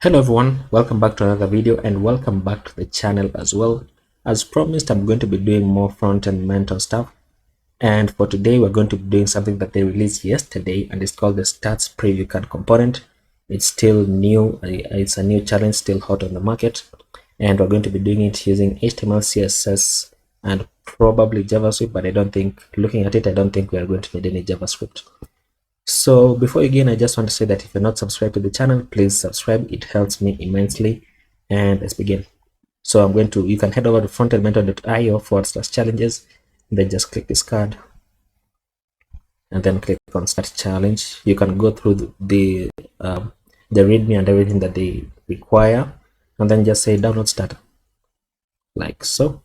Hello everyone, welcome back to another video and welcome back to the channel as well. As promised, I'm going to be doing more front-end mentor stuff, and for today we're going to be doing something that they released yesterday, and it's called the stats preview card component. It's still new, it's a new challenge, still hot on the market, and we're going to be doing it using HTML, CSS, and probably JavaScript, but looking at it, I don't think we are going to need any JavaScript. So before you begin, I just want to say that if you're not subscribed to the channel, please subscribe. It helps me immensely. And let's begin. So you can head over to frontendmentor.io/challenges, then just click this card and then click on start challenge. You can go through the readme and everything that they require, and then just say download starter, like so.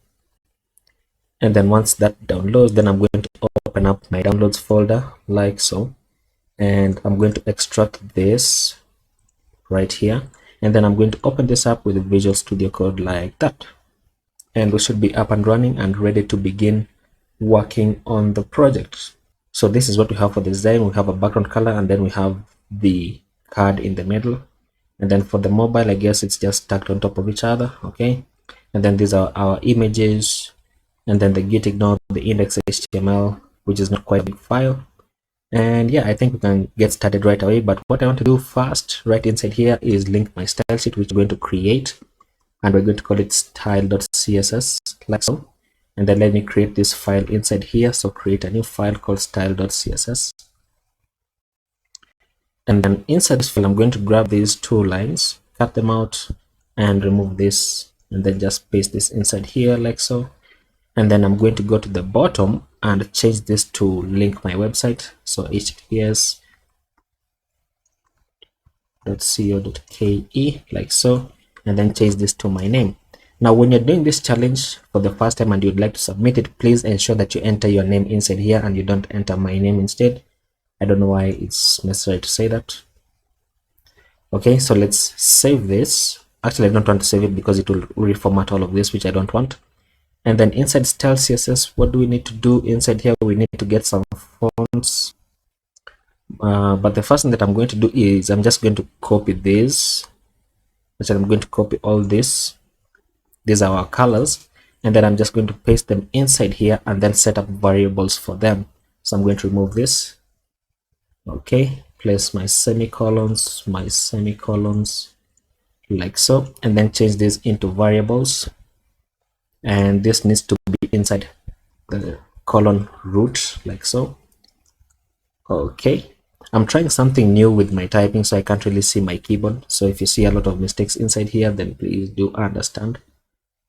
And then once that downloads, then I'm going to open up my downloads folder like so. And I'm going to extract this right here, and then I'm going to open this up with the Visual Studio Code like that, and we should be up and running and ready to begin working on the project. So this is what we have for the design. We have a background color, and then we have the card in the middle, and then for the mobile, I guess it's just stacked on top of each other. Okay, and then these are our images, and then the git ignore the index.html, which is not quite a big file. And yeah, I think we can get started right away. But what I want to do first, right inside here, is link my style sheet, which we're going to create, and we're going to call it style.css, like so. And then let me create this file inside here. So create a new file called style.css. And then inside this file, I'm going to grab these two lines, cut them out, and remove this, and then just paste this inside here like so. And then I'm going to go to the bottom and change this to link my website. So https://co.ke like so, and then change this to my name. Now, when you're doing this challenge for the first time and you'd like to submit it, please ensure that you enter your name inside here and you don't enter my name instead. I don't know why it's necessary to say that. Okay, so let's save this. Actually, I don't want to save it because it will reformat all of this, which I don't want. And then inside style CSS, what do we need to do inside here? We need to get some fonts. But the first thing that I'm going to do is I'm just going to copy this. Actually, I'm going to copy all this. These are our colors. And then I'm just going to paste them inside here and then set up variables for them. So I'm going to remove this. Okay, place my semicolons, like so. And then change this into variables. And this needs to be inside the colon root like so. Okay, I'm trying something new with my typing, so I can't really see my keyboard. So if you see a lot of mistakes inside here, then please do understand.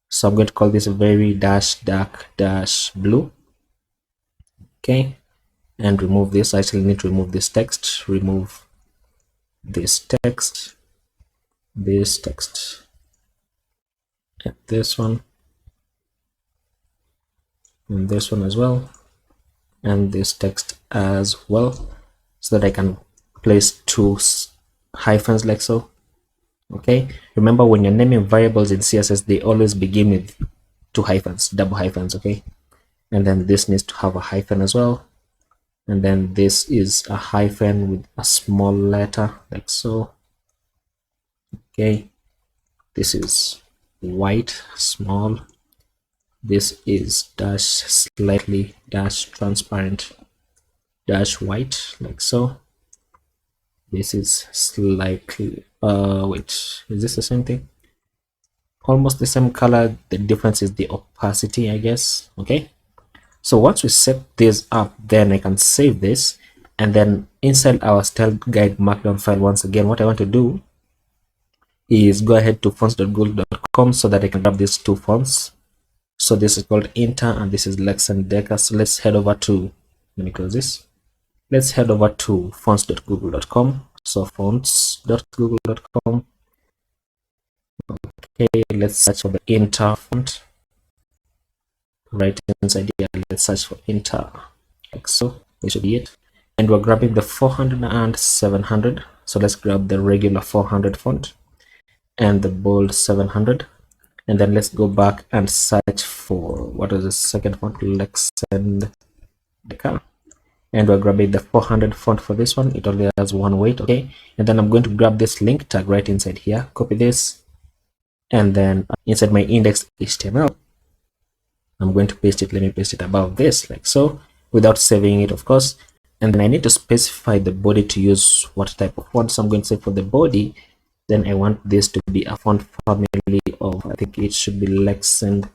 So I'm going to call this very dark blue. Okay, and remove this. I actually need to remove this text, remove this text, and this one, and this one as well, and this text as well, so that I can place two hyphens like so. Okay, remember when you're naming variables in CSS, they always begin with two hyphens, double hyphens. Okay, and then this needs to have a hyphen as well, and then this is a hyphen with a small letter like so. Okay, this is white, small. This is dash slightly dash transparent dash white like so. This is slightly wait, is this the same thing? Almost the same color. The difference is the opacity, I guess. Okay, so once we set this up, then I can save this, and then inside our style guide markdown file, once again, what I want to do is go ahead to fonts.google.com so that I can grab these two fonts. So this is called Inter and this is Lex and Deca. So let's head over to, let me close this. Let's head over to fonts.google.com. So fonts.google.com. Okay, let's search for the Inter font. Right inside here, let's search for Inter. Like so, this should be it. And we're grabbing the 400 and 700. So let's grab the regular 400 font and the bold 700. And then let's go back and search for, what is the second font? Lex and Deca. and we're grabbing the 400 font for this one. It only has one weight. Okay, and then I'm going to grab this link tag right inside here, copy this, and then inside my index HTML I'm going to paste it. Let me paste it above this like so, without saving it, of course. And then I need to specify the body to use what type of font. So I'm going to say for the body, then I want this to be a font family of, I think it should be Lex and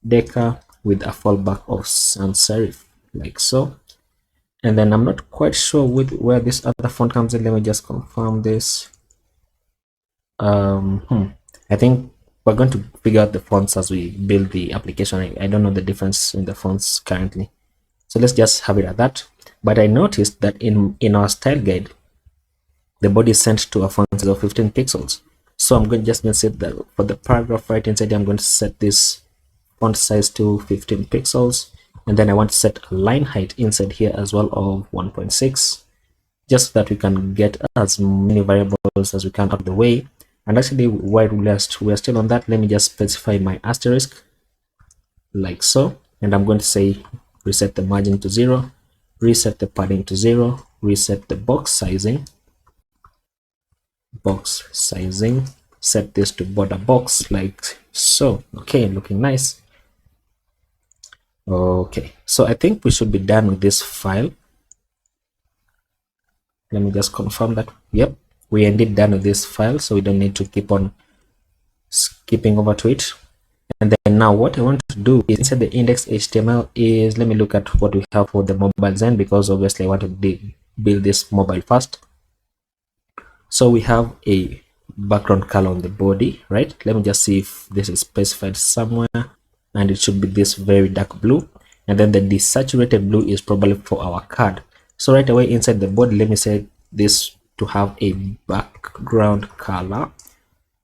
Deca with a fallback of sans serif like so. And then I'm not quite sure with where this other font comes in. Let me just confirm this. I think we're going to figure out the fonts as we build the application. I don't know the difference in the fonts currently, so let's just have it at that. But I noticed that in our style guide, the body is sent to a font size of 15 pixels. So I'm going to set that for the paragraph right inside. I'm going to set this font size to 15 pixels, and then I want to set a line height inside here as well of 1.6, just so that we can get as many variables as we can out of the way. And actually, while we're still on that, let me just specify my asterisk like so. And I'm going to say reset the margin to 0, reset the padding to 0, reset the box sizing, set this to border box like so. Okay, looking nice. Okay, so I think we should be done with this file. Let me just confirm that. Yep, we indeed done with this file, so we don't need to keep on skipping over to it. And then now what I want to do is inside the index HTML is, let me look at what we have for the mobile design, because obviously I want to build this mobile first. So we have a background color on the body, right? Let me just see if this is specified somewhere, and it should be this very dark blue. And then the desaturated blue is probably for our card. So right away inside the body, let me set this to have a background color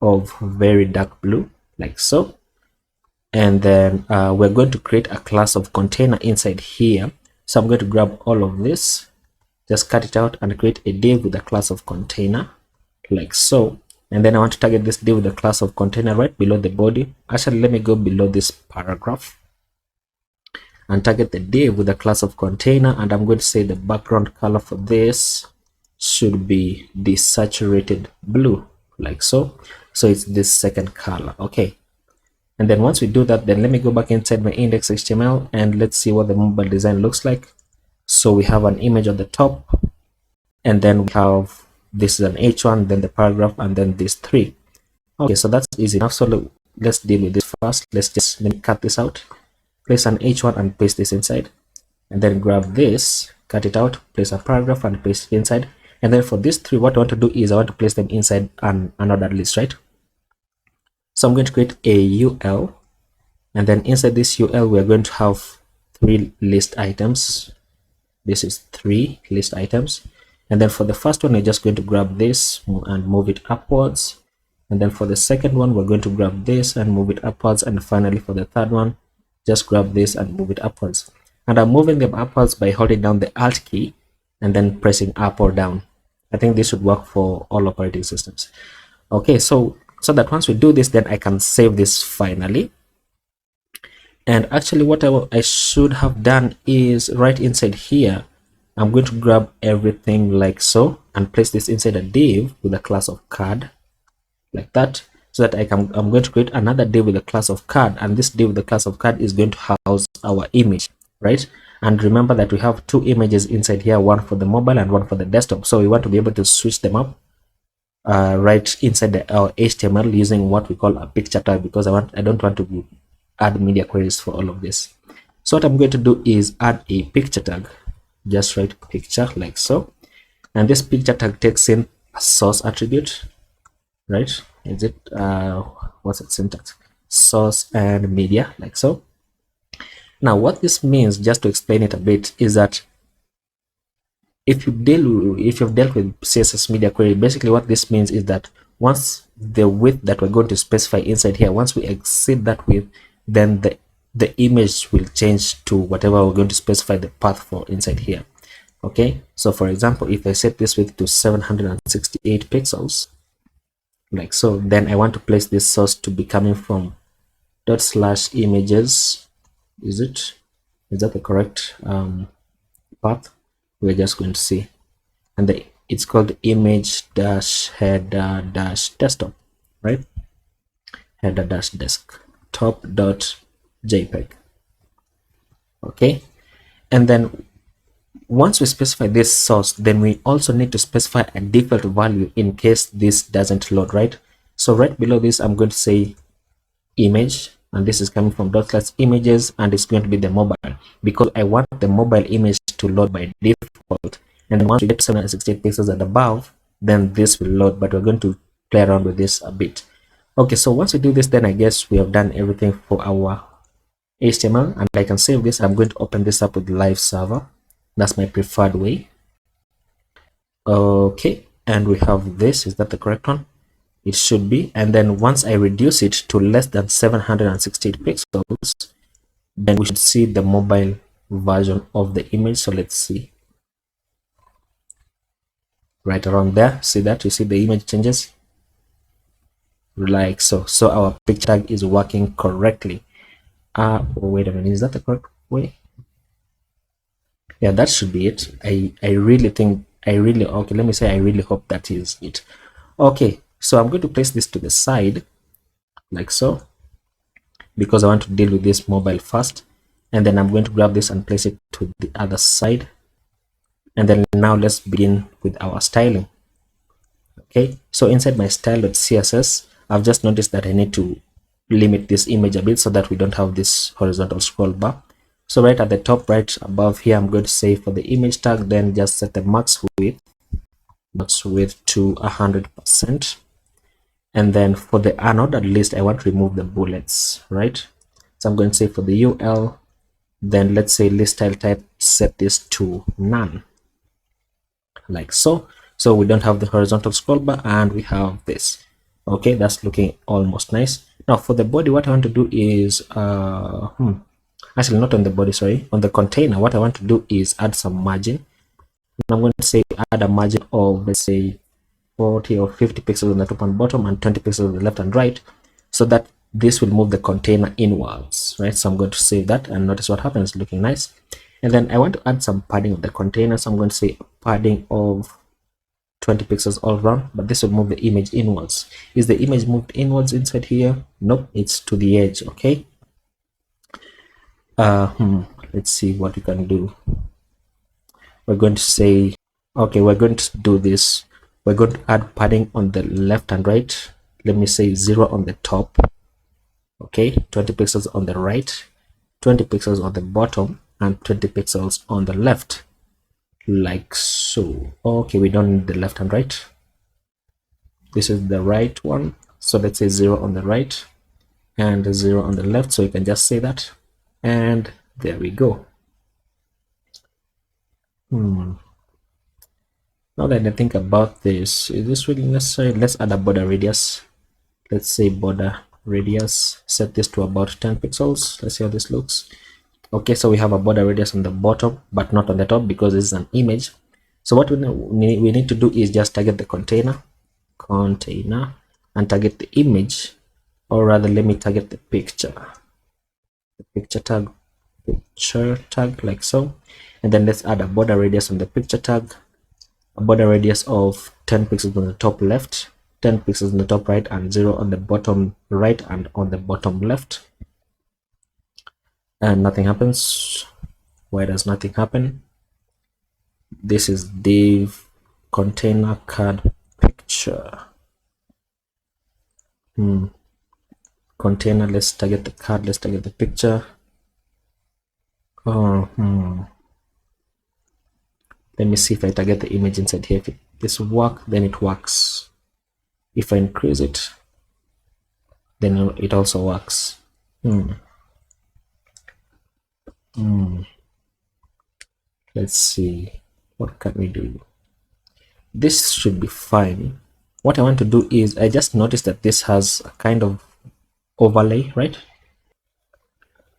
of very dark blue like so. And then we're going to create a class of container inside here. So I'm going to grab all of this, just cut it out and create a div with a class of container like so. And then I want to target this div with a class of container right below the body. Actually, let me go below this paragraph and target the div with a class of container, and I'm going to say the background color for this should be desaturated blue like so. So it's this second color. Okay, and then once we do that, then let me go back inside my index HTML and let's see what the mobile design looks like. So we have an image on the top, and then we have this is an h1, then the paragraph, and then these three. Okay, so that's easy enough. So let's deal with this first. Let me cut this out, place an h1 and paste this inside, and then grab this, cut it out, place a paragraph and paste it inside. And then for these three, what I want to do is I want to place them inside an ordered list, right? So I'm going to create a UL, and then inside this UL we're going to have 3 list items. This is 3 list items. And then for the first one, we're just going to grab this and move it upwards. And then for the second one, we're going to grab this and move it upwards. And finally for the third one, just grab this and move it upwards. And I'm moving them upwards by holding down the Alt key and then pressing up or down. I think this should work for all operating systems. Okay, so that once we do this, then I can save this finally. And actually what I should have done is right inside here, I'm going to grab everything like so and place this inside a div with a class of card like that, so that I'm going to create another div with a class of card, and this div with the class of card is going to house our image, right? And remember that we have 2 images inside here, one for the mobile and one for the desktop. So we want to be able to switch them up right inside our HTML using what we call a picture tag, because I don't want to add media queries for all of this. So what I'm going to do is add a picture tag. Just write picture like so, and this picture tag takes in a source attribute, right? Is it what's its syntax? Source and media like so. Now what this means, just to explain it a bit, is that if you've dealt with CSS media query, basically what this means is that once the width that we're going to specify inside here, once we exceed that width, then the image will change to whatever we're going to specify the path for inside here. Okay, so for example, if I set this width to 768 pixels like so, then I want to place this source to be coming from /images. Is that the correct path? we're just going to see, and it's called image dash header dash desktop, right? Header dash desktop dot jpeg. Okay, and then once we specify this source, then we also need to specify a default value in case this doesn't load, right? So right below this, I'm going to say image, and this is coming from .images, and it's going to be the mobile, because I want the mobile image to load by default. And then once we get 768 pixels and above, then this will load, but we're going to play around with this a bit. Okay, so once we do this, then I guess we have done everything for our HTML, and I can save this. I'm going to open this up with live server. That's my preferred way. Okay, and we have this. Is that the correct one? It should be. And then once I reduce it to less than 768 pixels, then we should see the mobile version of the image. So let's see. Right around there, see that? You see the image changes like so. So our picture tag is working correctly. Wait a minute, is that the correct way? Yeah, that should be it. I really think okay, let me say I really hope that is it. Okay, so I'm going to place this to the side like so, because I want to deal with this mobile first, and then I'm going to grab this and place it to the other side. And then now let's begin with our styling. Okay, so inside my style.css, I've just noticed that I need to limit this image a bit so that we don't have this horizontal scroll bar. So right at the top right above here, I'm going to say for the image tag, then just set the max width to 100%. And then for the unordered list, I want to remove the bullets, right? So I'm going to say for the UL, then let's say list style type, set this to none, like so. So we don't have the horizontal scroll bar, and we have this. Okay, that's looking almost nice. Now for the body, what I want to do is actually not on the body, sorry, on the container, what I want to do is add some margin. I'm going to say add a margin of, let's say, 40 or 50 pixels on the top and bottom, and 20 pixels on the left and right, so that this will move the container inwards, right? So I'm going to save that, and notice what happens. It's looking nice. And then I want to add some padding of the container, so I'm going to say padding of 20 pixels all around, but this will move the image inwards. Is the image moved inwards inside here? Nope, it's to the edge. Okay, let's see what we can do. We're going to say, okay, we're going to do this. We're going to add padding on the left and right. Let me say 0 on the top. Okay, 20 pixels on the right, 20 pixels on the bottom, and 20 pixels on the left, like so. Okay, we don't need the left and right. This is the right one. So let's say 0 on the right and 0 on the left. So you can just say that. And there we go. Now that I think about this, is this really necessary? Let's add a border radius. Let's say border radius, set this to about 10 pixels. Let's see how this looks. Okay, so we have a border radius on the bottom, but not on the top, because this is an image. So what we need to do is just target the container, and target the image, or rather, let me target the picture tag, like so. And then let's add a border radius on the picture tag, a border radius of 10 pixels on the top left, 10 pixels on the top right, and 0 on the bottom right and on the bottom left. And nothing happens. Why does nothing happen? This is div container card picture. Container, let's target the card, let's target the picture. Let me see if I target the image inside here. If this work, then it works. If I increase it, then it also works. Let's see, what can we do? This should be fine. What I want to do is, I just noticed that this has a kind of overlay, right?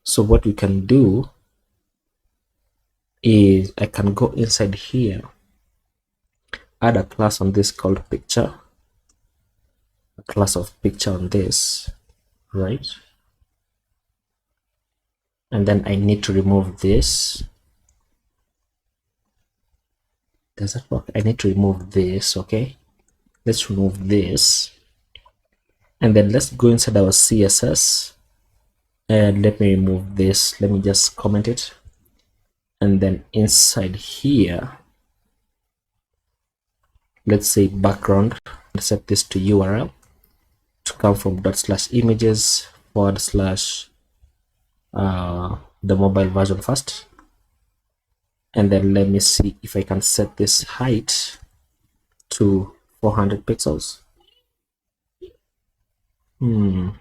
So what we can do is, I can go inside here, add a class on this called picture, a class of picture on this, right? And then I need to remove this. Does that work? I need to remove this. Okay, let's remove this, and then let's go inside our CSS, and let me remove this. Let me just comment it, and then inside here, let's say background, set this to URL to come from /images / the mobile version first, and then let me see if I can set this height to 400 pixels. And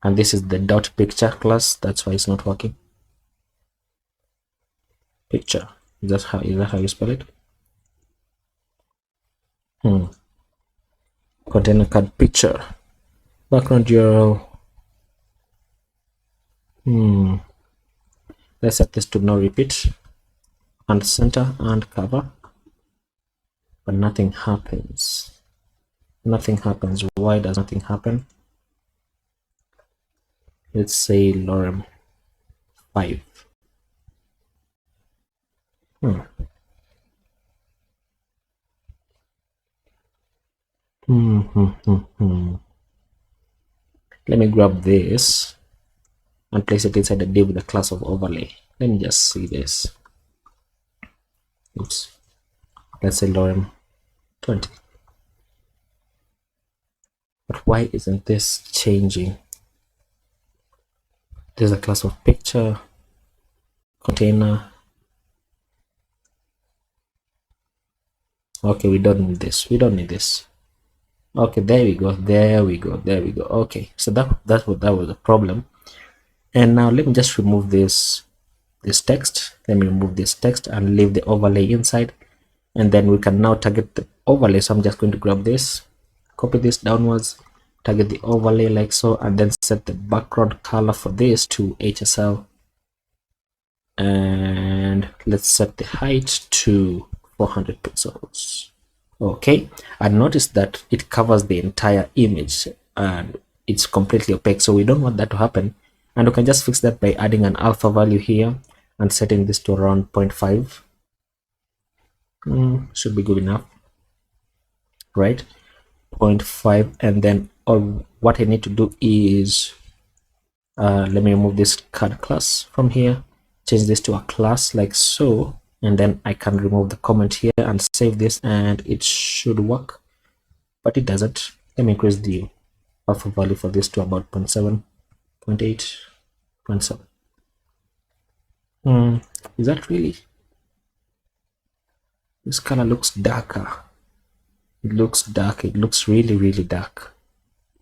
this is the dot picture class, that's why it's not working. Picture, is that how you spell it? Container card picture, background URL. Let's set this to no repeat, and center and cover, but nothing happens. Why does nothing happen? Let's say lorem 5. Let me grab this and place it inside the div with the class of overlay. Let me just see this. Oops. Let's say lorem 20. But why isn't this changing? There's a class of picture, container. Okay, we don't need this. Okay, there we go. Okay, so that was the problem. And now let me just remove this text. Let me remove this text and leave the overlay inside, and then we can now target the overlay. So I'm just going to grab this, copy this downwards, target the overlay like so, and then set the background color for this to HSL, and let's set the height to 400 pixels. Okay, and notice that it covers the entire image and it's completely opaque, so we don't want that to happen. And we can just fix that by adding an alpha value here and setting this to around 0.5. Should be good enough, right? 0.5. And then what I need to do is let me remove this card class from here, change this to a class like so, and then I can remove the comment here and save this, and it should work, but it doesn't. Let me increase the alpha value for this to about 0.7, 0.8, 0.7. Is that really? This color looks darker. It looks really dark,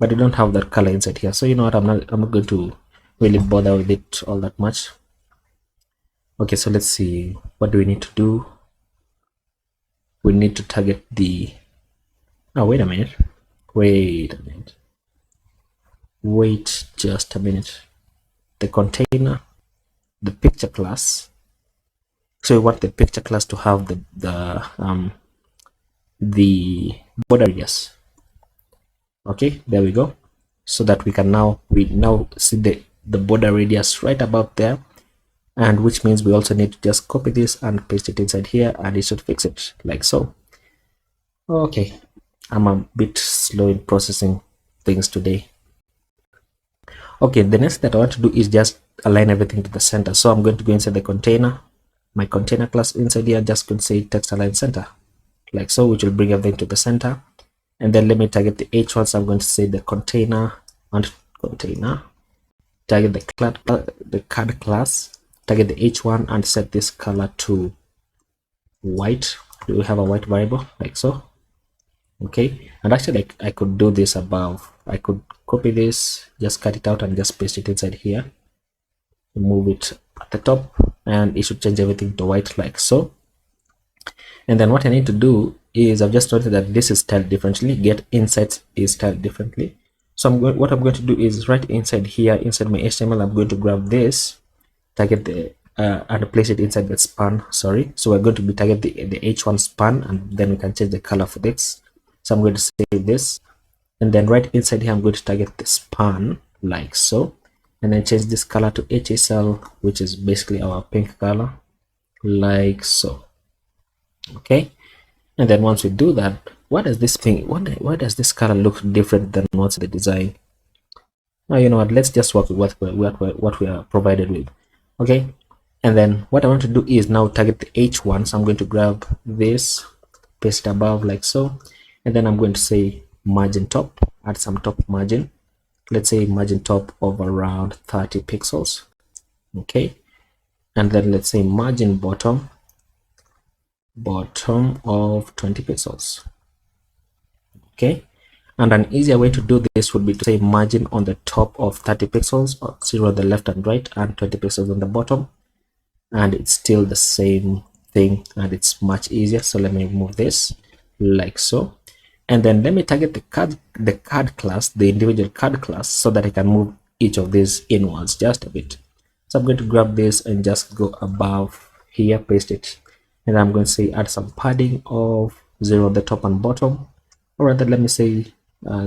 but I don't have that color inside here. So you know what, I'm not going to really bother with it all that much. Okay, so let's see, what do we need to do? We need to target the wait just a minute. The container, the picture class. So we want the picture class to have the border radius. Okay, there we go. So that we now see the border radius right above there, and which means we also need to just copy this and paste it inside here, and it should fix it like so. Okay, I'm a bit slow in processing things today. Okay, the next that I want to do is just align everything to the center. So I'm going to go inside the container, my container class inside here, just going to say text align center like so, which will bring everything to the center. And then let me target the h1. So I'm going to say the container and container, target the card class, target the h1, and set this color to white. Do we have a white variable like so? Okay, and actually I could do this above. I could copy this, just cut it out and just paste it inside here, move it at the top, and it should change everything to white like so. And then what I need to do is, I've just noted that this is styled differently, get insights is styled differently. So what I'm going to do is right inside here, inside my HTML, I'm going to grab this, target the and place it inside the span. So we're going to be target the h1 span, and then we can change the color for this. So I'm going to save this, and then right inside here I'm going to target the span like so, and then change this color to HSL, which is basically our pink color like so. Okay, and then once we do that, what does this thing, why does this color look different than what's the design? Now, you know what, let's just work with what we are provided with. Okay, and then what I want to do is now target the H1. So I'm going to grab this, paste it above like so, and then I'm going to say margin top, add some top margin. Let's say margin top of around 30 pixels. Okay, and then let's say margin bottom of 20 pixels. Okay, and an easier way to do this would be to say margin on the top of 30 pixels, or 0 on the left and right, and 20 pixels on the bottom, and it's still the same thing, and it's much easier. So let me remove this like so, and then let me target the card class, the individual card class, so that I can move each of these inwards just a bit. So I'm going to grab this and just go above here, paste it, and I'm going to say add some padding of 0 on the top and bottom, or rather let me say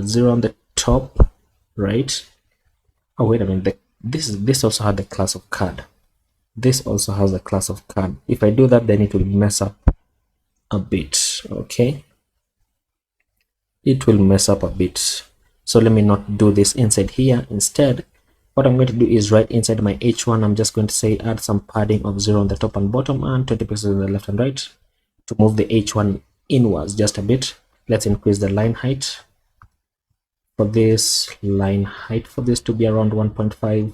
0 on the top, right? Oh wait a minute, this also had the class of card. This also has a class of card. If I do that, then it will mess up a bit. Okay, it will mess up a bit. So let me not do this inside here. Instead, what I'm going to do is right inside my H1, I'm just going to say add some padding of 0 on the top and bottom and 20 pixels on the left and right to move the H1 inwards just a bit. Let's increase the line height for this, for this to be around 1.5.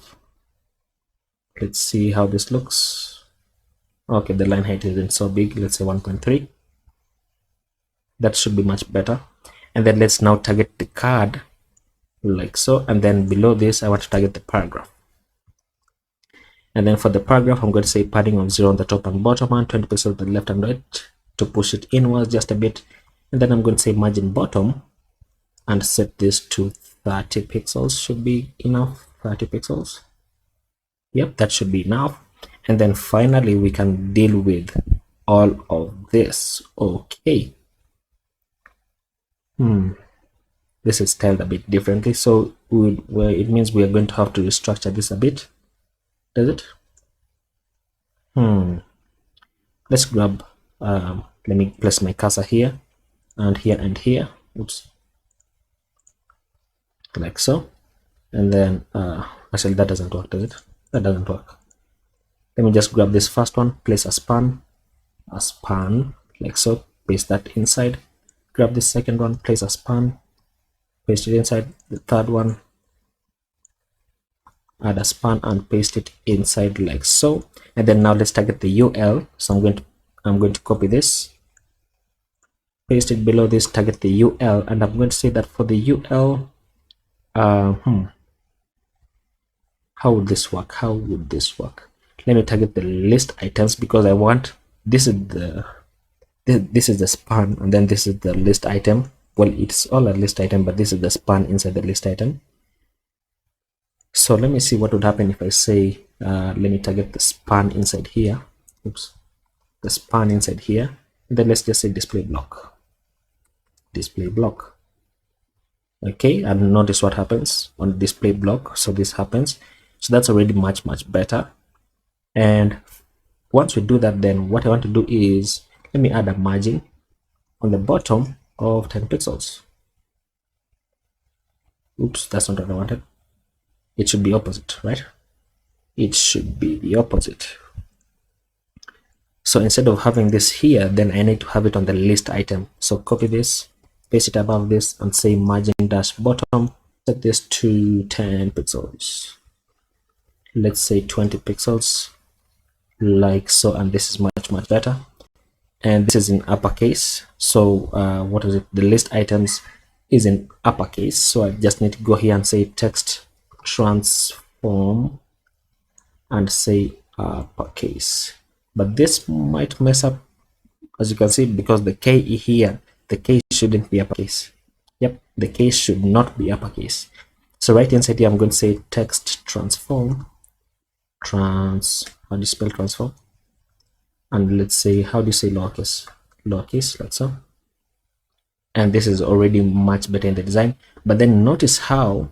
Let's see how this looks. Okay, the line height isn't so big. Let's say 1.3. That should be much better. And then let's now target the card like so, and then below this I want to target the paragraph. And then for the paragraph, I'm going to say padding of 0 on the top and bottom and 20 pixels on the left and right to push it inwards just a bit. And then I'm going to say margin bottom and set this to 30 pixels. Should be enough. 30 pixels. Yep, that should be enough. And then finally we can deal with all of this. Okay, this is styled a bit differently, so it means we are going to have to restructure this a bit. Does it? Let's grab let me place my cursor here and here and here. Oops, like so. And then actually that doesn't work, does it? That doesn't work. Let me just grab this first one, place a span like so, paste that inside. Grab this second one, place a span, paste it inside. The third one, add a span and paste it inside like so. And then now let's target the UL. So I'm going to copy this, paste it below this, target the UL, and I'm going to say that for the UL, how would this work? Let me target the list items, because I want this is the span, and then this is the list item. Well, it's all a list item, but this is the span inside the list item. So let me see what would happen if I say let me target the span inside here. Oops, the span inside here, and then let's just say display block. Okay, and notice what happens on display block. So this happens. So that's already much better. And once we do that, then what I want to do is let me add a margin on the bottom of 10 pixels. Oops, that's not what I wanted. It should be opposite, right? It should be the opposite. So instead of having this here, then I need to have it on the list item. So copy this, paste it above this, and say margin dash bottom. Set this to 10 pixels. Let's say 20 pixels like so, and this is much better. And this is in uppercase. So what is it? The list items is in uppercase. So I just need to go here and say text transform and say uppercase. But this might mess up, as you can see, because the K here, the K shouldn't be uppercase. Yep, the K should not be uppercase. So right inside here, I'm going to say text transform. How do you spell transform? And let's say, how do you say lowercase? Lowercase, like so. And this is already much better in the design. But then notice how,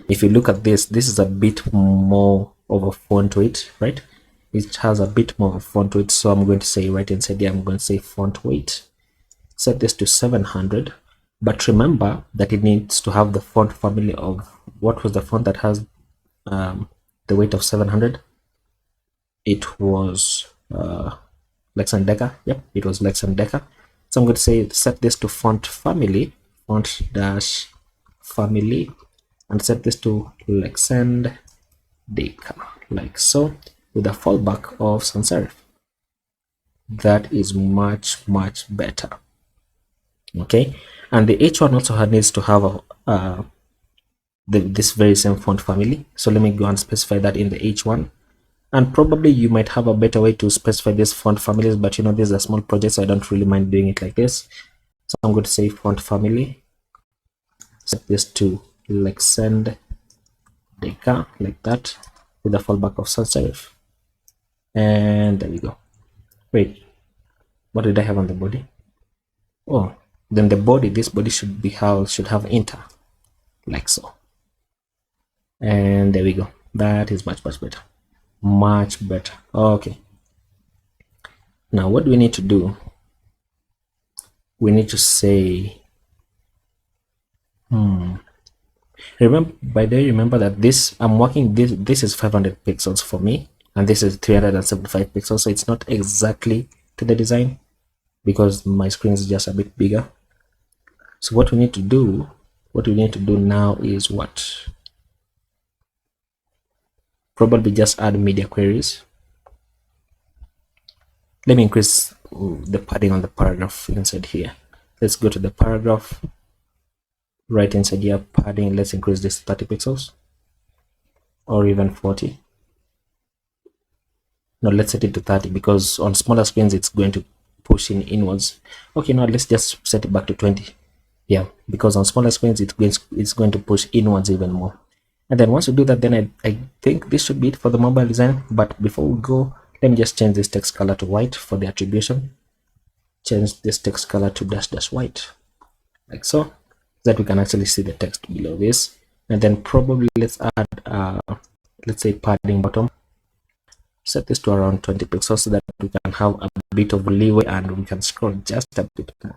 if you look at this, this is a bit more of a font to it, right? it has a bit more of font weight, so I'm going to say right inside here, I'm going to say font weight, set this to 700. But remember that it needs to have the font family of, what was the font that has the weight of 700? It was Lexandeka. Yep, it was Lexandeka. So I'm going to say set this to font family, font dash family, and set this to Lexandeka, like so, with a fallback of sans serif. That is much better. Okay, and the H1 also needs to have a this very same font family. So let me go and specify that in the H1. And probably you might have a better way to specify these font families, but you know, this is a small project, so I don't really mind doing it like this. So I'm going to say font family, set this to Lexandeka, like that, with a fallback of sans serif. And there we go. Wait, what did I have on the body? Oh, then the body, this body should have inter, like so. And there we go. That is much better. Much better. Okay, now what do we need to do? We need to say remember that this, I'm working, this is 500 pixels for me, and this is 375 pixels, so it's not exactly to the design because my screen is just a bit bigger. So what we need to do now is what? Probably just add media queries. Let me increase the padding on the paragraph inside here. Let's go to the paragraph, right inside here, padding, let's increase this 30 pixels or even 40. No, let's set it to 30 because on smaller screens it's going to push inwards. Okay, now let's just set it back to 20. Yeah, because on smaller screens it's going to push inwards even more. And then once you do that, then I think this should be it for the mobile design. But before we go, let me just change this text color to white for the attribution. Change this text color to dash white, like so, that we can actually see the text below this. And then probably let's add let's say padding bottom. Set this to around 20 pixels so that we can have a bit of leeway and we can scroll just a bit more,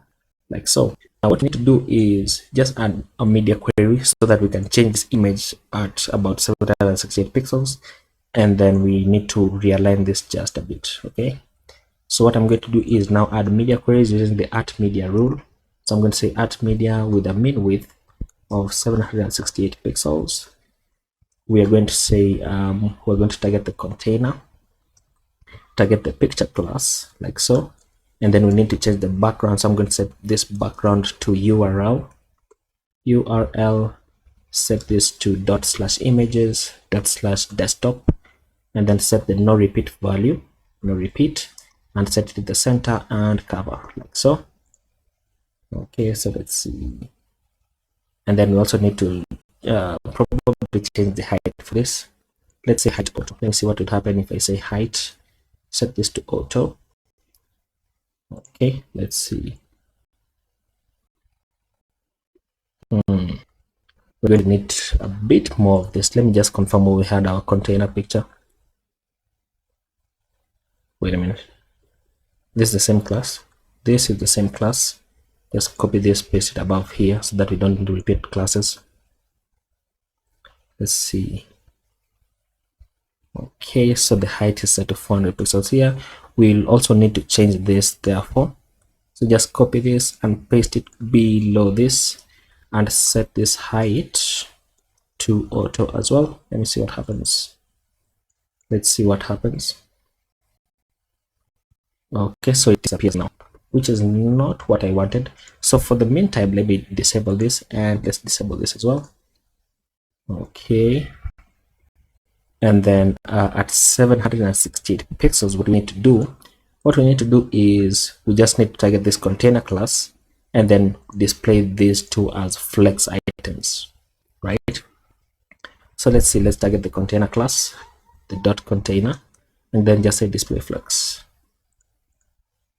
like so. Now what we need to do is just add a media query so that we can change this image at about 768 pixels, and then we need to realign this just a bit. Okay, so what I'm going to do is now add media queries using the at media rule. So I'm going to say at media with a min width of 768 pixels. We are going to say we're going to target the container, target the picture class, like so, and then we need to change the background. So I'm going to set this background to URL, set this to /images /desktop, and then set the no repeat value, no repeat, and set it to the center and cover, like so. Okay, so let's see, and then we also need to probably change the height for this. Let's say height auto. Let me see what would happen if I say height, set this to auto. Okay, let's see. We're going to need a bit more of this. Let me just confirm where we had our container picture. Wait a minute. This is the same class. This is the same class. Just copy this, paste it above here so that we don't need to repeat classes. Let's see. Okay, so the height is set to 400 pixels here. We'll also need to change this, therefore. So just copy this and paste it below this and set this height to auto as well. Let me see what happens. Let's see what happens. Okay, so it disappears now, which is not what I wanted. So for the meantime, let me disable this, and let's disable this as well. Okay, and then at 768 pixels, what we need to do is we just need to target this container class and then display these two as flex items, right? So let's see, let's target the container class, the dot container, and then just say display flex.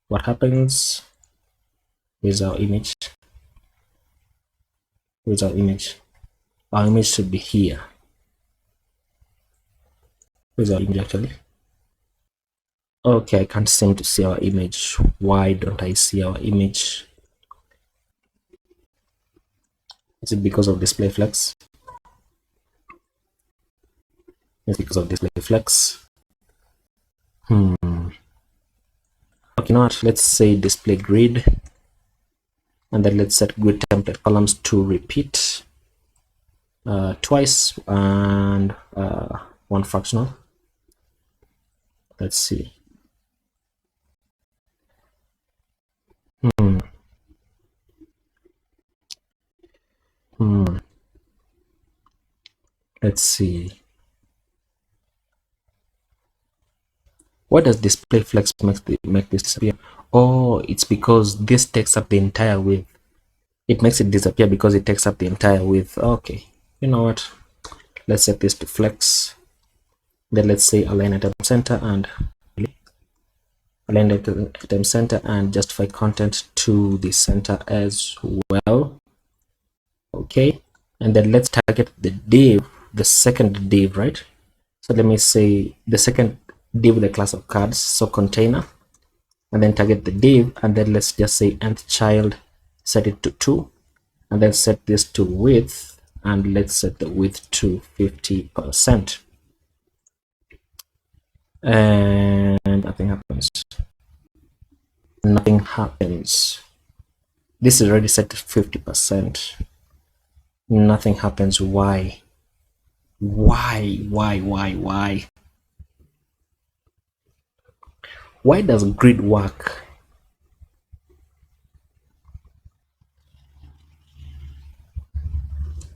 What happens? Here's our image. Here's our image. Our image should be here. Here's our image actually. Okay, I can't seem to see our image. Why don't I see our image? Is it because of display flex? It's because of display flex. Okay, you know what? Let's say display grid, and then let's set grid template columns to repeat twice and one fractional. Let's see. Let's see. Why does display flex make this disappear? Oh, it's because this takes up the entire width. It makes it disappear because it takes up the entire width. Okay, you know what? Let's set this to flex. Then let's say align item center and justify content to the center as well. Okay, and then let's target the div, the second div, right? So let me say the second div with the class of cards, so container, and then target the div, and then let's just say nth child, set it to 2, and then set this to width, and let's set the width to 50%. And nothing happens. Nothing happens. This is already set to 50%. Nothing happens. Why? Why? Why does grid work?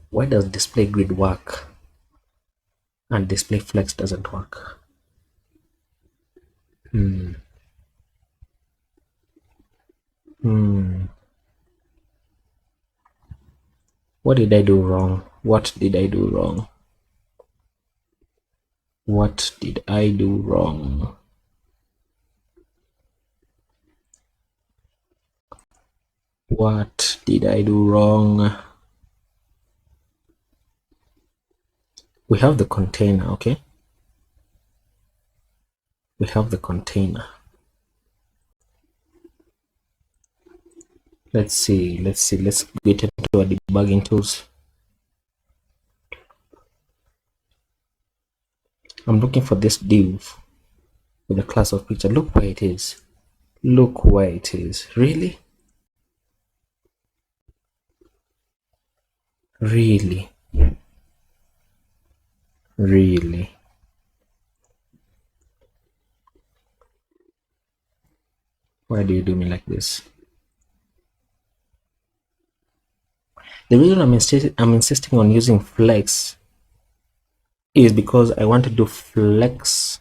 Why does display grid work and display flex doesn't work? What did I do wrong? What did I do wrong? What did I do wrong? What did I do wrong? We have the container, okay? We have the container. Let's see. Let's get into our debugging tools. I'm looking for this div with the class of picture. Look where it is. Look where it is. Really? Really? Really? Why do you do me like this? The reason I'm insisting on using flex is because I want to do flex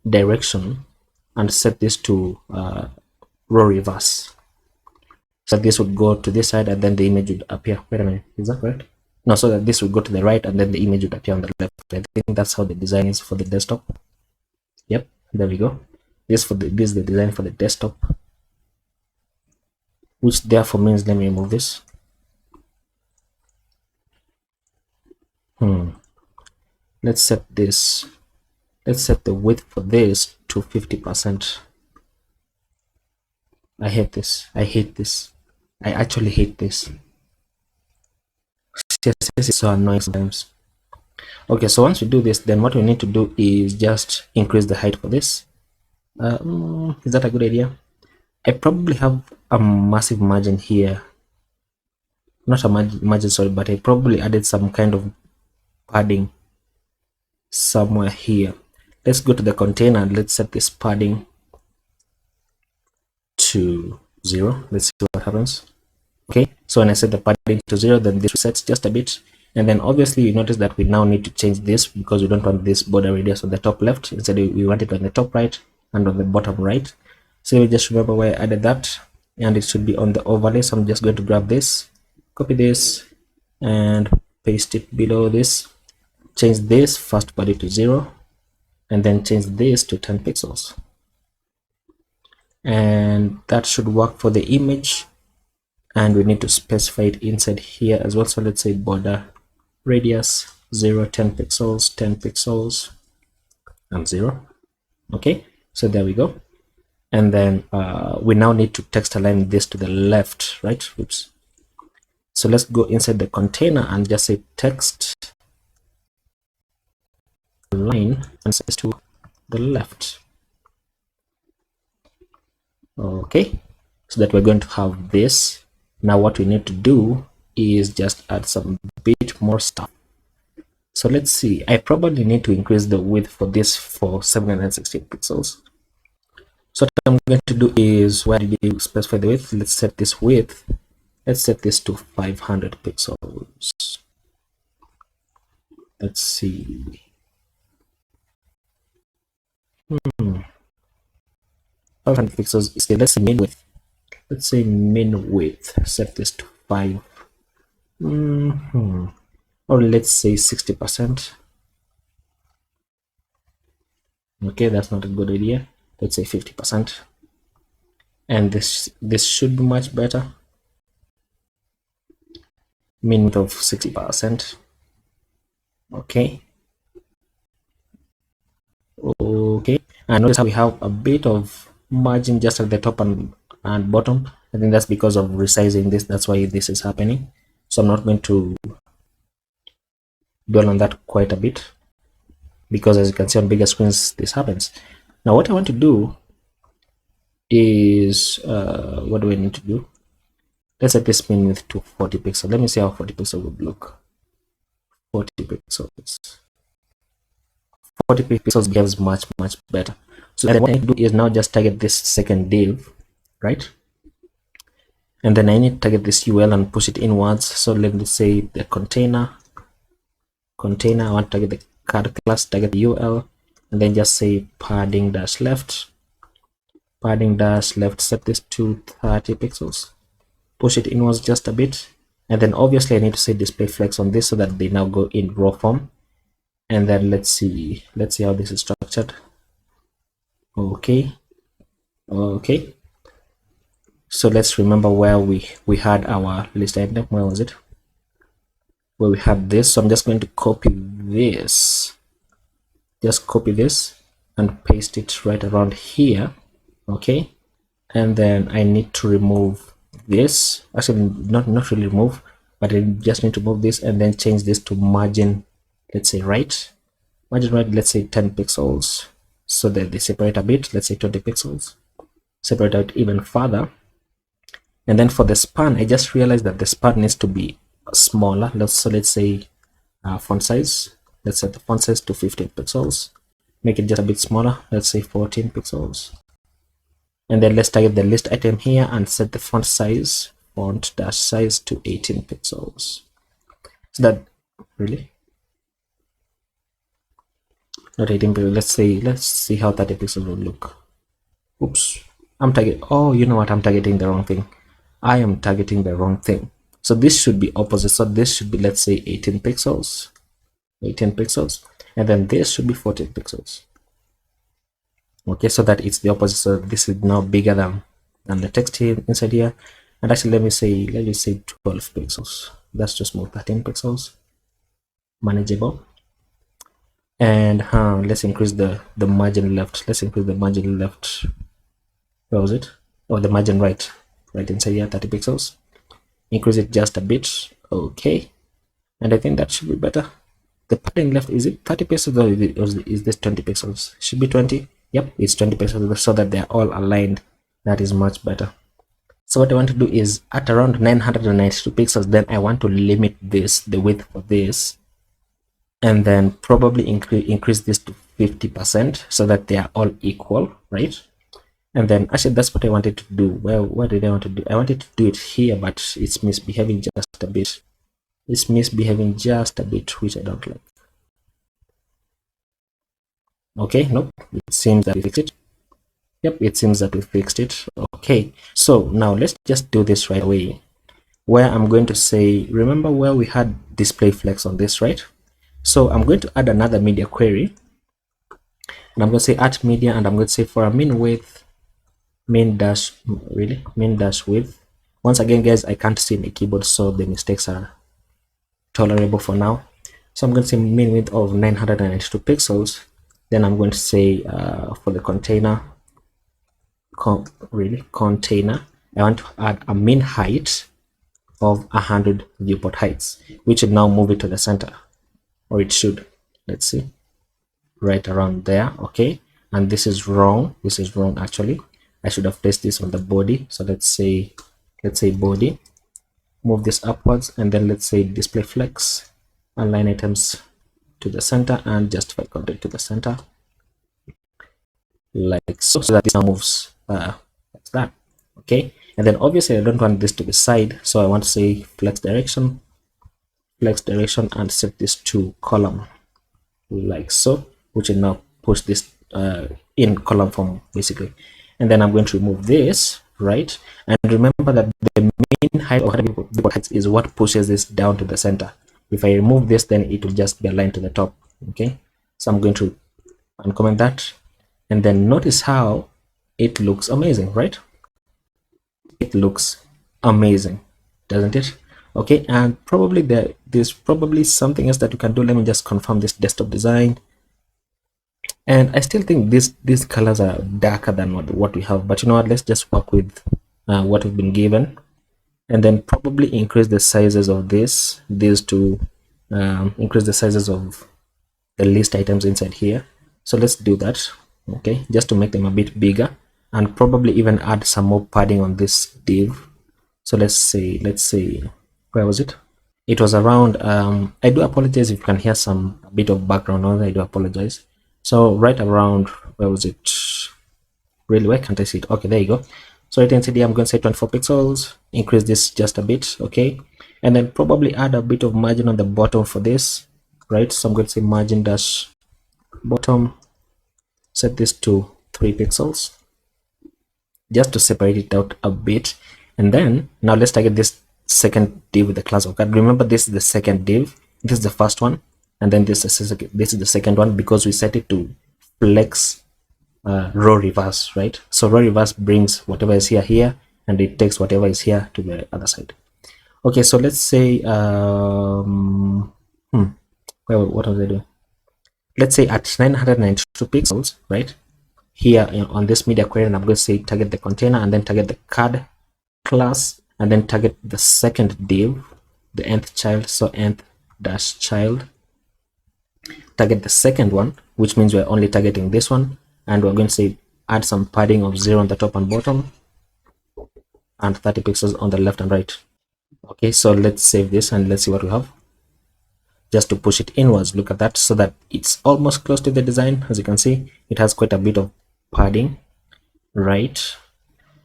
direction and set this to row reverse. So this would go to this side and then the image would appear. Wait a minute, is that correct? No, so that this would go to the right and then the image would appear on the left. I think that's how the design is for the desktop. Yep, there we go. This is the design for the desktop, which therefore means, let me remove this. Let's set this. Let's set the width for this to 50%. I hate this. I hate this. I actually hate this. CSS is so annoying sometimes. Okay, so once we do this, then what we need to do is just increase the height for this. Is that a good idea? I probably have a massive margin here. Not a margin, sorry, but I probably added some kind of padding somewhere here. Let's go to the container and let's set this padding to 0. Let's see what happens. Okay, so when I set the padding to 0, then this resets just a bit, and then obviously you notice that we now need to change this because we don't want this border radius on the top left. Instead we want it on the top right and on the bottom right. So we just remember where I added that, and it should be on the overlay. So I'm just going to grab this, copy this, and paste it below this. Change this first body to 0, and then change this to 10 pixels, and that should work for the image. And we need to specify it inside here as well. So let's say border radius 0, 10 pixels, 10 pixels, and 0. Okay, So there we go. And then we now need to text align this to the left, right? Oops. So let's go inside the container and just say text align and set this to the left. Okay, so that we're going to have this. Now what we need to do is just add some bit more stuff. So let's see, I probably need to increase the width for this for 716 pixels. So what I'm going to do is, where did you specify the width? Let's set this width. Let's set this to 500 pixels. Let's see. 500 pixels. Okay, let's say min width. Let's say min width. Set this to 5. Or let's say 60%. Okay, that's not a good idea. Let's say 50%. And this should be much better. Min width of 60%. Okay. Okay, and notice how we have a bit of margin just at the top and bottom. I think that's because of resizing this. That's why this is happening. So I'm not going to dwell on that quite a bit, because as you can see on bigger screens this happens. Now what I want to do is what do I need to do? Let's set this min width to 40 pixels. Let me see how 40 pixels would look. 40 pixels. 40 pixels behaves much better. So then what I need to do is now just target this second div, right? And then I need to target this UL and push it inwards. So let me say the container. I want to target the card class, target the UL, and then just say padding dash left. Set this to 30 pixels. Push it inwards just a bit, and then obviously I need to say display flex on this so that they now go in raw form. And then let's see how this is structured. Okay, so let's remember where we had our list item. Where was it? Where we had this. So I'm just going to copy this, and paste it right around here. Okay, and then I need to remove this. Actually, not really remove, but I just need to move this and then change this to margin, let's say right, let's say 10 pixels, so that they separate a bit. Let's say 20 pixels, separate out even further. And then for the span, I just realized that the span needs to be smaller. Let's say font size. Let's set the font size to 15 pixels. Make it just a bit smaller. Let's say 14 pixels. And then let's target the list item here and set the font size to 18 pixels. So that really not 18 pixels. Let's see how 30 pixels will look. Oops, I'm targeting. Oh, you know what? I'm targeting the wrong thing. I am targeting the wrong thing. So this should be opposite. So this should be, let's say, 18 pixels. And then this should be 14 pixels. Okay, so that it's the opposite. So this is now bigger than the text here inside here. And actually, let me say 12 pixels. That's just more 13 pixels. Manageable. And let's increase the margin left. Where was it? Oh, the margin right inside here, 30 pixels. Increase it just a bit. Okay, and I think that should be better. The padding left, is it 30 pixels or is this 20 pixels? Should be 20. Yep, it's 20 pixels, so that they're all aligned. That is much better. So what I want to do is at around 992 pixels, then I want to limit the width for this, and then probably increase this to 50% so that they are all equal, right? And then actually that's what I wanted to do. Well, what did I want to do? I wanted to do it here, but it's misbehaving just a bit. Which I don't like. Okay, nope, it seems that we fixed it. Yep, it seems that we fixed it. Okay, so now let's just do this right away, where I'm going to say, remember where we had display flex on this, right? So I'm going to add another media query, and I'm going to say add media, and I'm going to say for a min width, min dash width. Once again, guys, I can't see my keyboard, so the mistakes are tolerable for now. So I'm going to say min width of 992 pixels, Then I'm going to say for the container, container, I want to add a min height of 100 viewport heights, which should now move it to the center, or it should. Let's see, right around there. Okay, and this is wrong. This is wrong actually. I should have placed this on the body. So let's say body, move this upwards, and then let's say display flex, align items to the center and justify content to the center, like so, so that this now moves like that. Okay, and then obviously I don't want this to be side, so I want to say flex direction, and set this to column, like so, which will now push this in column form basically. And then I'm going to remove this, right? And remember that the mean height of the heights is what pushes this down to the center. If I remove this, then it will just be aligned to the top. Okay, so I'm going to uncomment that, and then notice how it looks amazing, right? It looks amazing, doesn't it? Okay, and probably there's probably something else that you can do. Let me just confirm this desktop design. And I still think these colors are darker than what we have, but you know what, let's just work with what we've been given, and then probably increase the sizes of these to increase the sizes of the list items inside here. So let's do that, okay, just to make them a bit bigger, and probably even add some more padding on this div. So let's say where was it? It was around I do apologize if you can hear a bit of background noise. I do apologize. So right around, where was it? Really, why can't I see it? Okay, there you go. So right inside here, I'm going to say 24 pixels, increase this just a bit, okay, and then probably add a bit of margin on the bottom for this, right? So I'm going to say margin dash bottom, set this to 3 pixels just to separate it out a bit. And then now let's target this second div with the class of card. Remember, this is the second div, this is the first one, and then this is the second one, because we set it to flex row reverse, right? So row reverse brings whatever is here, and it takes whatever is here to the other side. Okay, so let's say what was I doing? Let's say at 992 pixels, right here on this media query, and I'm going to say target the container, and then target the card class, and then target the second div, the nth child. So nth dash child, target the second one, which means we're only targeting this one, and we're going to say add some padding of 0 on the top and bottom, and 30 pixels on the left and right. Okay, so let's save this and let's see what we have, just to push it inwards. Look at that, so that it's almost close to the design. As you can see, it has quite a bit of padding, right?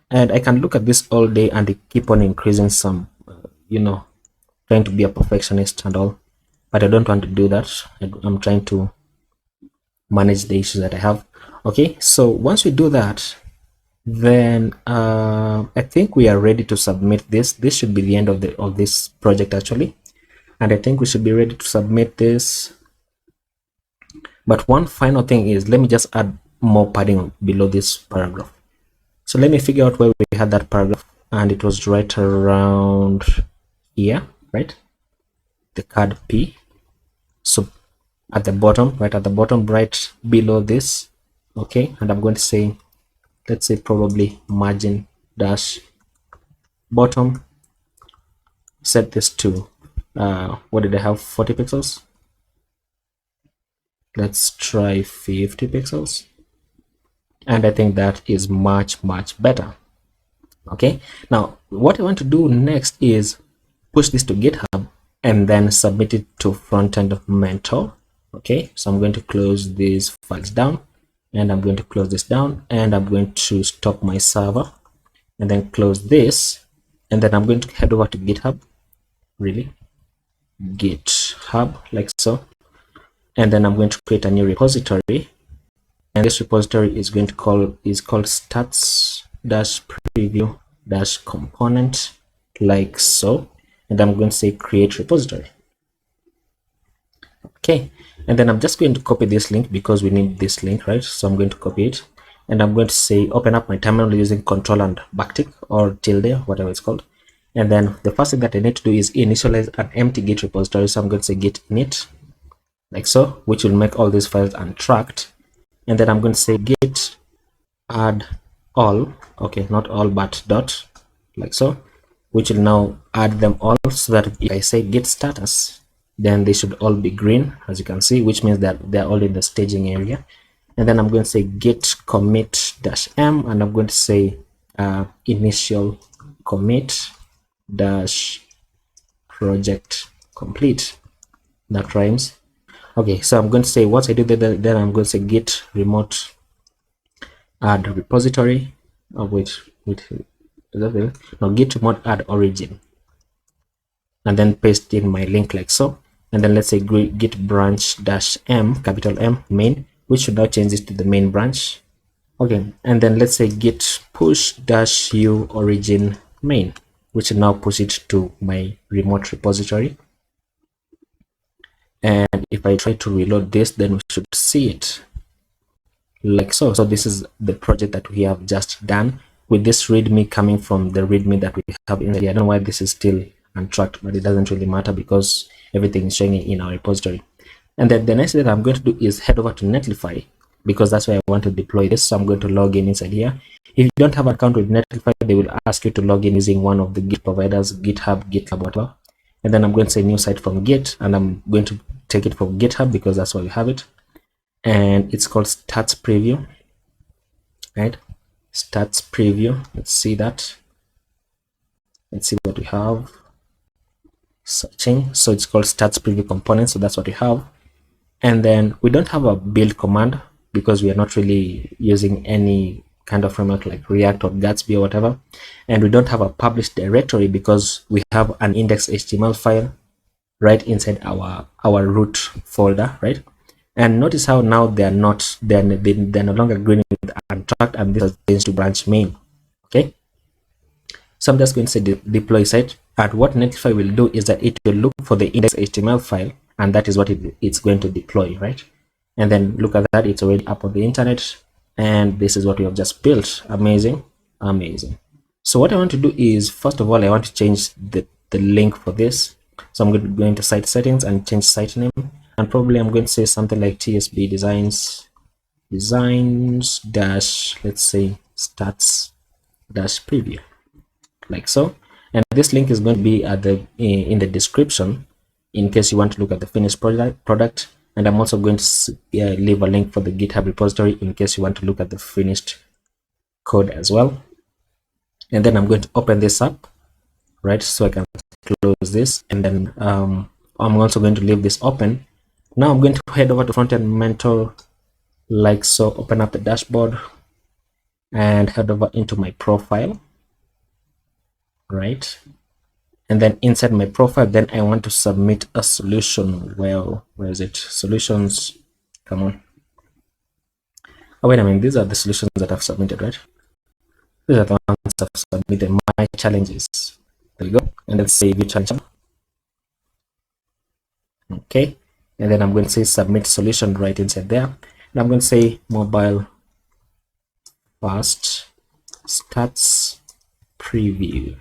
And I can look at this all day and they keep on increasing some, trying to be a perfectionist and all, but I don't want to do that. I'm trying to manage the issues that I have. Okay, so once we do that, then I think we are ready to submit this. This should be the end of this project actually, and I think we should be ready to submit this. But one final thing is, let me just add more padding below this paragraph. So let me figure out where we had that paragraph, and it was right around here, right? The card P. So at the bottom, right below this, okay, and I'm going to say, let's say probably margin dash bottom, set this to what did I have, 40 pixels. Let's try 50 pixels, and I think that is much better. Okay, now what I want to do next is push this to GitHub and then submit it to Frontend Mentor. Okay, so I'm going to close these files down, and I'm going to close this down, and I'm going to stop my server, and then close this, and then I'm going to head over to GitHub, GitHub, like so, and then I'm going to create a new repository, and this repository is going to called stats-preview-component, like so, and I'm going to say create repository. Okay, and then I'm just going to copy this link because we need this link, right? So I'm going to copy it, and I'm going to say open up my terminal using control and backtick or tilde, whatever it's called. And then the first thing that I need to do is initialize an empty git repository. So I'm going to say git init, like so, which will make all these files untracked. and then I'm going to say git add all, okay, not all but dot, like so, which will now add them all, so that if I say git status, then they should all be green, as you can see, which means that they're all in the staging area. And then I'm going to say git commit -m, and I'm going to say initial commit dash project complete. That rhymes. Okay, so I'm going to say, once I do that, then I'm going to say git remote add repository. Oh wait, is that it? No, git remote add origin, and then paste in my link like so. And then let's say git branch -m, capital M, main, which should now change this to the main branch. Okay, and then let's say git push -u origin main, which will now push it to my remote repository. And if I try to reload this, then we should see it like so. So this is the project that we have just done, with this readme coming from the readme that we have in here. I don't know why this is still untracked, but it doesn't really matter because everything is showing in our repository. And then the next thing that I'm going to do is head over to Netlify, because that's where I want to deploy this. So I'm going to log in inside here. If you don't have an account with Netlify, they will ask you to log in using one of the Git providers, GitHub, GitLab, whatever. And then I'm going to say new site from Git, and I'm going to take it from GitHub because that's where we have it. And it's called stats preview, right? Stats preview. Let's see that. Let's see what we have. Searching. So it's called stats preview component. So that's what we have. And then we don't have a build command because we are not really using any kind of framework like React or Gatsby or whatever. And we don't have a published directory because we have an index.html file right inside our root folder, right? And notice how now they're no longer green with untracked, and this has changed to branch main. Okay, so I'm just going to say deploy site, and what Netlify will do is that it will look for the index.html file, and that is what it's going to deploy, right? And then look at that, it's already up on the internet, and this is what we have just built. Amazing, amazing. So what I want to do is, first of all, I want to change the link for this. So I'm going to go into site settings and change site name, and probably I'm going to say something like TSB designs dash, let's say stats dash preview, like so. And this link is going to be at the in the description in case you want to look at the finished product. And I'm also going to leave a link for the GitHub repository in case you want to look at the finished code as well. And then I'm going to open this up, right? So I can close this, and then I'm also going to leave this open. Now I'm going to head over to Frontend Mentor, like so. Open up the dashboard and head over into my profile, right? And then inside my profile, then I want to submit a solution. Well, where is it? Solutions, come on. Oh wait a minute, these are the solutions that I've submitted, right? These are the ones I've submitted, my challenges. There we go. And let's say view challenge. Okay, and then I'm going to say submit solution right inside there, and I'm going to say mobile fast stats preview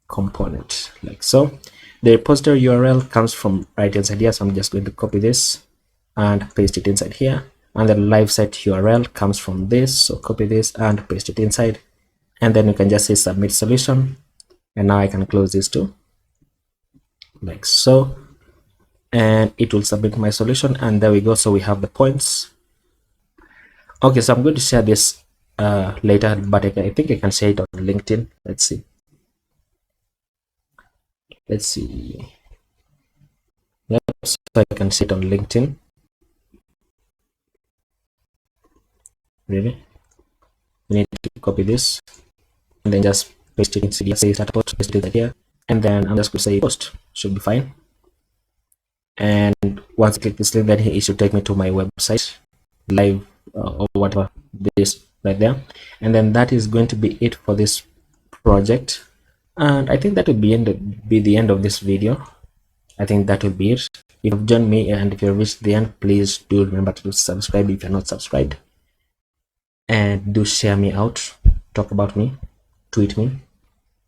component, like so. The repository URL comes from right inside here, so I'm just going to copy this and paste it inside here. And the live site URL comes from this, so copy this and paste it inside, and then you can just say submit solution. And now I can close this too, like so, and it will submit my solution. And there we go. So we have the points. Okay, so I'm going to share this later, but I think I can share it on LinkedIn. Let's see. Yep, so I can share it on LinkedIn. Really, we need to copy this and then just paste it into here, say start post, paste it here, and then I'm just going to say post. Should be fine. And once I click this link, then it should take me to my website, live or whatever, this right there. And then that is going to be it for this project. And I think that will be the end of this video. I think that will be it. If you've joined me and if you've reached the end, please do remember to subscribe if you're not subscribed, and do share me out, talk about me, tweet me,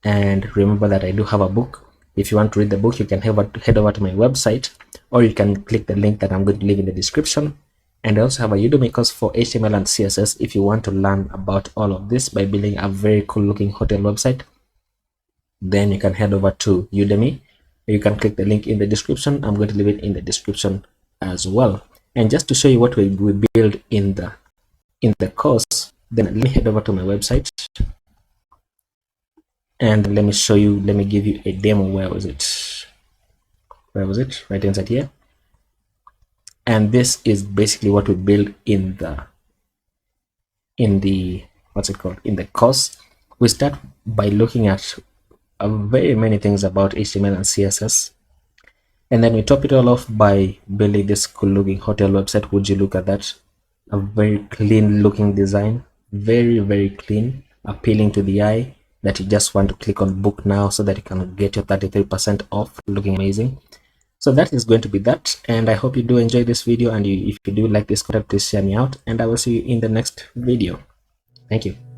and remember that I do have a book. If you want to read the book, you can head over to my website, or you can click the link that I'm going to leave in the description, And I also have a Udemy course for HTML and CSS if you want to learn about all of this by building a very cool looking hotel website. Then you can head over to Udemy. You can click the link in the description. I'm going to leave it in the description as well. And just to show you what we build in the course, then let me head over to my website and let me show you, let me give you a demo. Where was it? Right inside here. And this is basically what we build in the what's it called, in the course. We start by looking at very many things about HTML and CSS, and then we top it all off by building this cool looking hotel website. Would you look at that? A very clean looking design, very clean, appealing to the eye, that you just want to click on book now so that you can get your 33% off, looking amazing. So that is going to be that, and I hope you do enjoy this video, and if you do like this content, please share me out, and I will see you in the next video. Thank you.